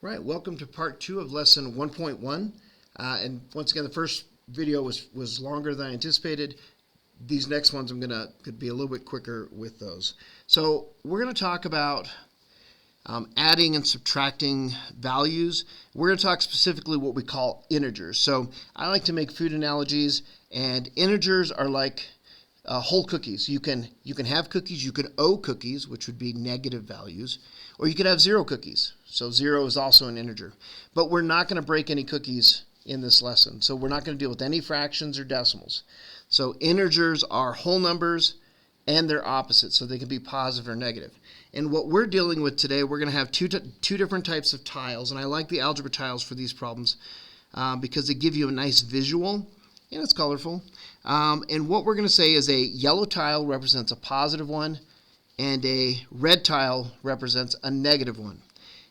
Right, welcome to part 2 of lesson 1.1. And once again, the first video was longer than I anticipated. These next ones could be a little bit quicker with those. So we're going to talk about adding and subtracting values. We're going to talk specifically what we call integers. So I like to make food analogies, and integers are like whole cookies. You can have cookies, you can owe cookies, which would be negative values, or you could have 0 cookies. So 0 is also an integer. But we're not going to break any cookies in this lesson. So we're not going to deal with any fractions or decimals. So integers are whole numbers and their opposites, so they can be positive or negative. And what we're dealing with today, we're going to have two different types of tiles, and I like the algebra tiles for these problems because they give you a nice visual, and it's colorful. And what we're going to say is a yellow tile represents a positive one, and a red tile represents a negative one.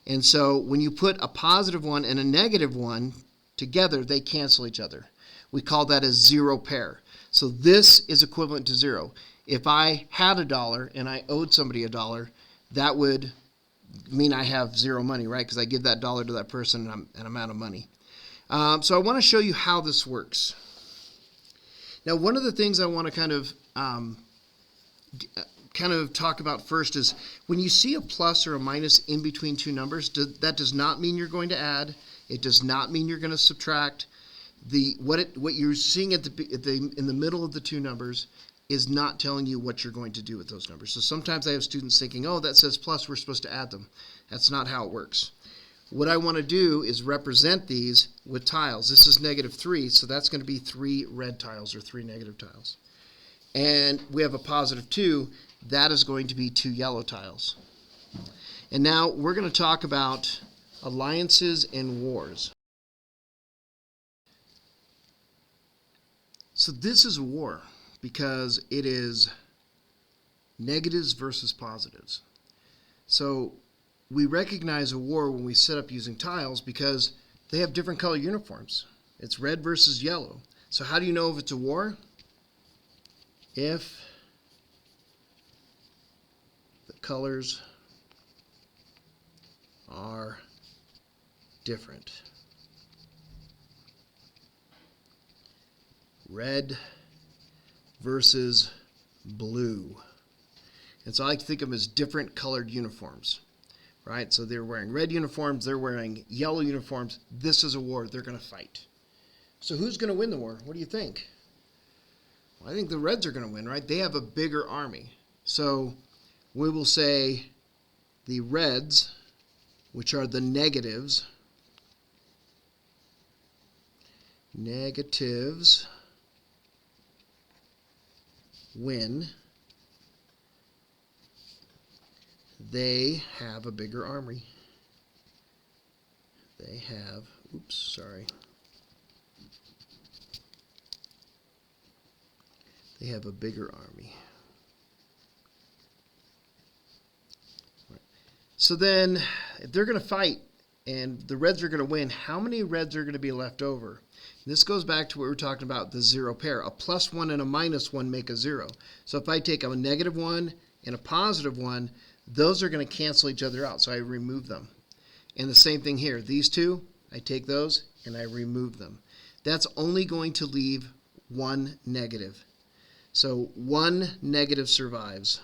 And so when you put a positive one and a negative one together, they cancel each other. We call that a zero pair. So this is equivalent to 0. If I had $1 and I owed somebody $1, that would mean I have 0 money, right? Because I give that $1 to that person and I'm out of money. So I want to show you how this works. Now, one of the things I want to kind of talk about first is when you see a plus or a minus in between two numbers, that does not mean you're going to add. It does not mean you're going to subtract. What you're seeing in the middle of the two numbers is not telling you what you're going to do with those numbers. So sometimes I have students thinking, oh, that says plus, we're supposed to add them. That's not how it works. What I want to do is represent these with tiles. This is -3, so that's going to be 3 red tiles or 3 negative tiles. And we have a +2, that is going to be 2 yellow tiles. And now we're going to talk about alliances and wars. So this is a war because it is negatives versus positives. So we recognize a war when we set up using tiles because they have different color uniforms. It's red versus yellow. So how do you know if it's a war? If the colors are different. Red versus blue. And so I like to think of them as different colored uniforms, right? So they're wearing red uniforms, they're wearing yellow uniforms. This is a war, they're going to fight. So who's going to win the war? What do you think? Well, I think the Reds are going to win, right? They have a bigger army. So we will say the Reds, which are the negatives, win. They have a bigger army. They have, They have a bigger army. So then, if they're going to fight and the Reds are going to win, how many Reds are going to be left over? This goes back to what we were talking about, the 0 pair. A +1 and a -1 make a 0. So if I take a -1 and a +1, those are going to cancel each other out, so I remove them. And the same thing here. These two, I take those and I remove them. That's only going to leave one negative. So one negative survives.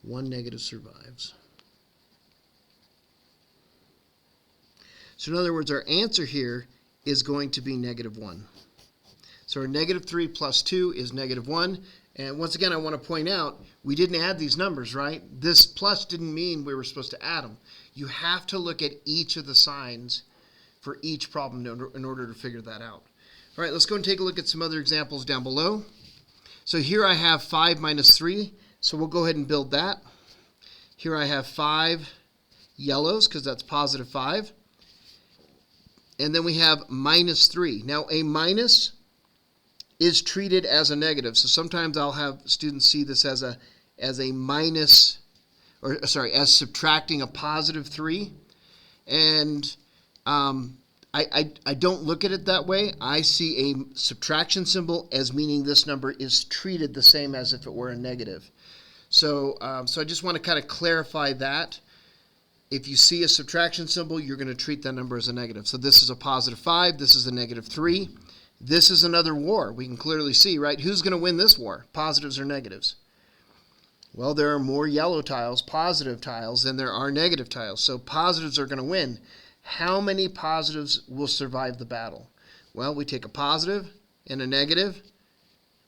One negative survives. So in other words, our answer here is going to be -1. So our -3 plus 2 is -1. And once again, I want to point out, we didn't add these numbers, right? This plus didn't mean we were supposed to add them. You have to look at each of the signs for each problem in order to figure that out. All right, let's go and take a look at some other examples down below. So here I have 5 minus 3. So we'll go ahead and build that. Here I have 5 yellows because that's +5. And then we have -3. Now a minus is treated as a negative. So sometimes I'll have students see this as a minus, as subtracting a +3. And I don't look at it that way. I see a subtraction symbol as meaning this number is treated the same as if it were a negative. So I just want to kind of clarify that. If you see a subtraction symbol, you're going to treat that number as a negative. So this is a positive 5. This is a negative 3. This is another war. We can clearly see, right? Who's going to win this war, positives or negatives? Well, there are more yellow tiles, positive tiles, than there are negative tiles. So positives are going to win. How many positives will survive the battle? Well, we take a positive and a negative,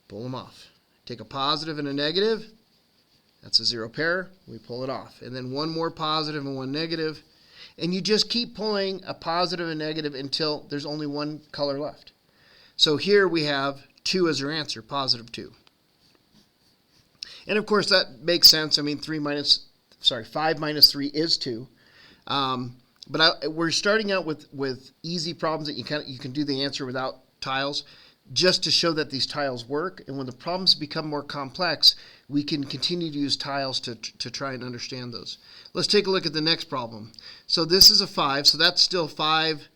pull them off. Take a positive and a negative. That's a 0 pair. We pull it off. And then one more positive and one negative. And you just keep pulling a positive and negative until there's only one color left. So here we have 2 as our answer, positive 2. And of course that makes sense. I mean 5 minus 3 is 2. But we're starting out with easy problems that you can do the answer without tiles, just to show that these tiles work. And when the problems become more complex, we can continue to use tiles to try and understand those. Let's take a look at the next problem. So this is a 5, so that's still 5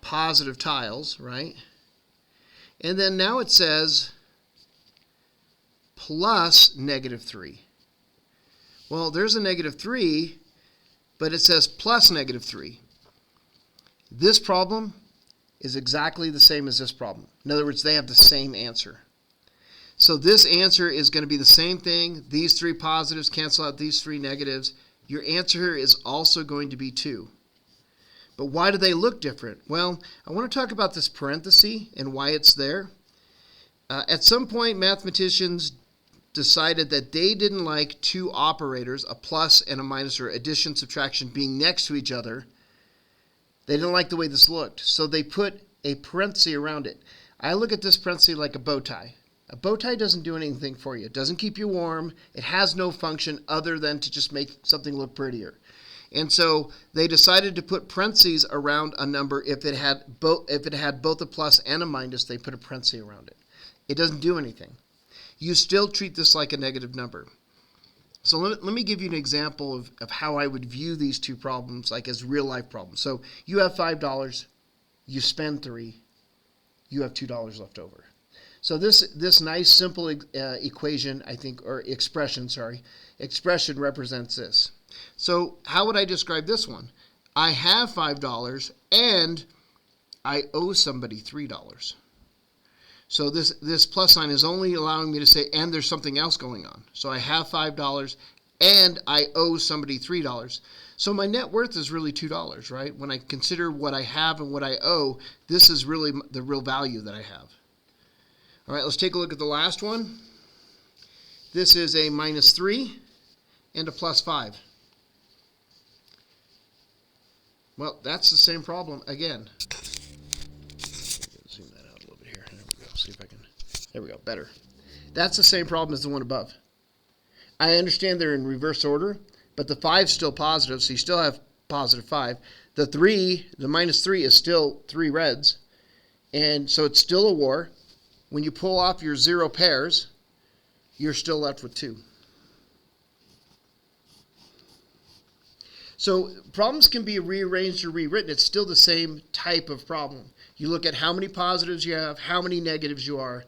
positive tiles, right? And then now it says plus negative 3. Well, there's a negative 3, but it says plus negative 3. This problem is exactly the same as this problem. In other words, they have the same answer. So this answer is going to be the same thing. These 3 positives cancel out these 3 negatives. Your answer here is also going to be 2. But why do they look different? Well, I want to talk about this parenthesis and why it's there. At some point, mathematicians decided that they didn't like 2 operators, a plus and a minus, or addition, subtraction, being next to each other. They didn't like the way this looked, so they put a parenthesis around it. I look at this parenthesis like a bow tie. A bow tie doesn't do anything for you. It doesn't keep you warm. It has no function other than to just make something look prettier. And so they decided to put parentheses around a number. If it had both a plus and a minus, they put a parenthesis around it. It doesn't do anything. You still treat this like a negative number. So let me give you an example of how I would view these 2 problems like as real life problems. So you have $5, you spend 3, you have $2 left over. So this nice simple equation, I think, or expression represents this. So how would I describe this one? I have $5 and I owe somebody $3. So this plus sign is only allowing me to say, and there's something else going on. So I have $5 and I owe somebody $3. So my net worth is really $2, right? When I consider what I have and what I owe, this is really the real value that I have. All right, let's take a look at the last one. This is a minus 3 and a plus 5. Well, that's the same problem again. Zoom that out a little bit here. There we go. See if I can. There we go. Better. That's the same problem as the one above. I understand they're in reverse order, but the 5 is still positive, so you still have positive 5. The minus 3 is still 3 reds, and so it's still a war. When you pull off your 0 pairs, you're still left with 2. So problems can be rearranged or rewritten. It's still the same type of problem. You look at how many positives you have, how many negatives you have.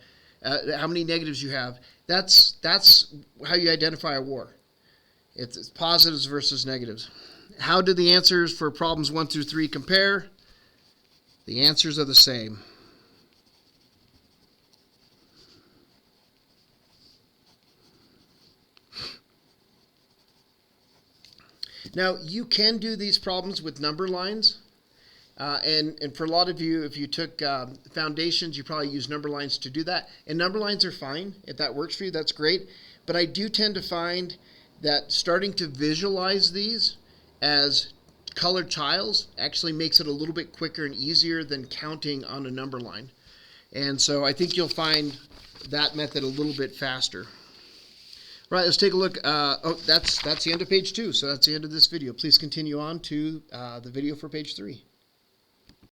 That's how you identify a war. It's positives versus negatives. How do the answers for problems 1 through 3 compare? The answers are the same. Now, you can do these problems with number lines. And for a lot of you, if you took foundations, you probably use number lines to do that. And number lines are fine. If that works for you, that's great. But I do tend to find that starting to visualize these as colored tiles actually makes it a little bit quicker and easier than counting on a number line. And so I think you'll find that method a little bit faster. Right, let's take a look. That's the end of page 2, so that's the end of this video. Please continue on to the video for page 3.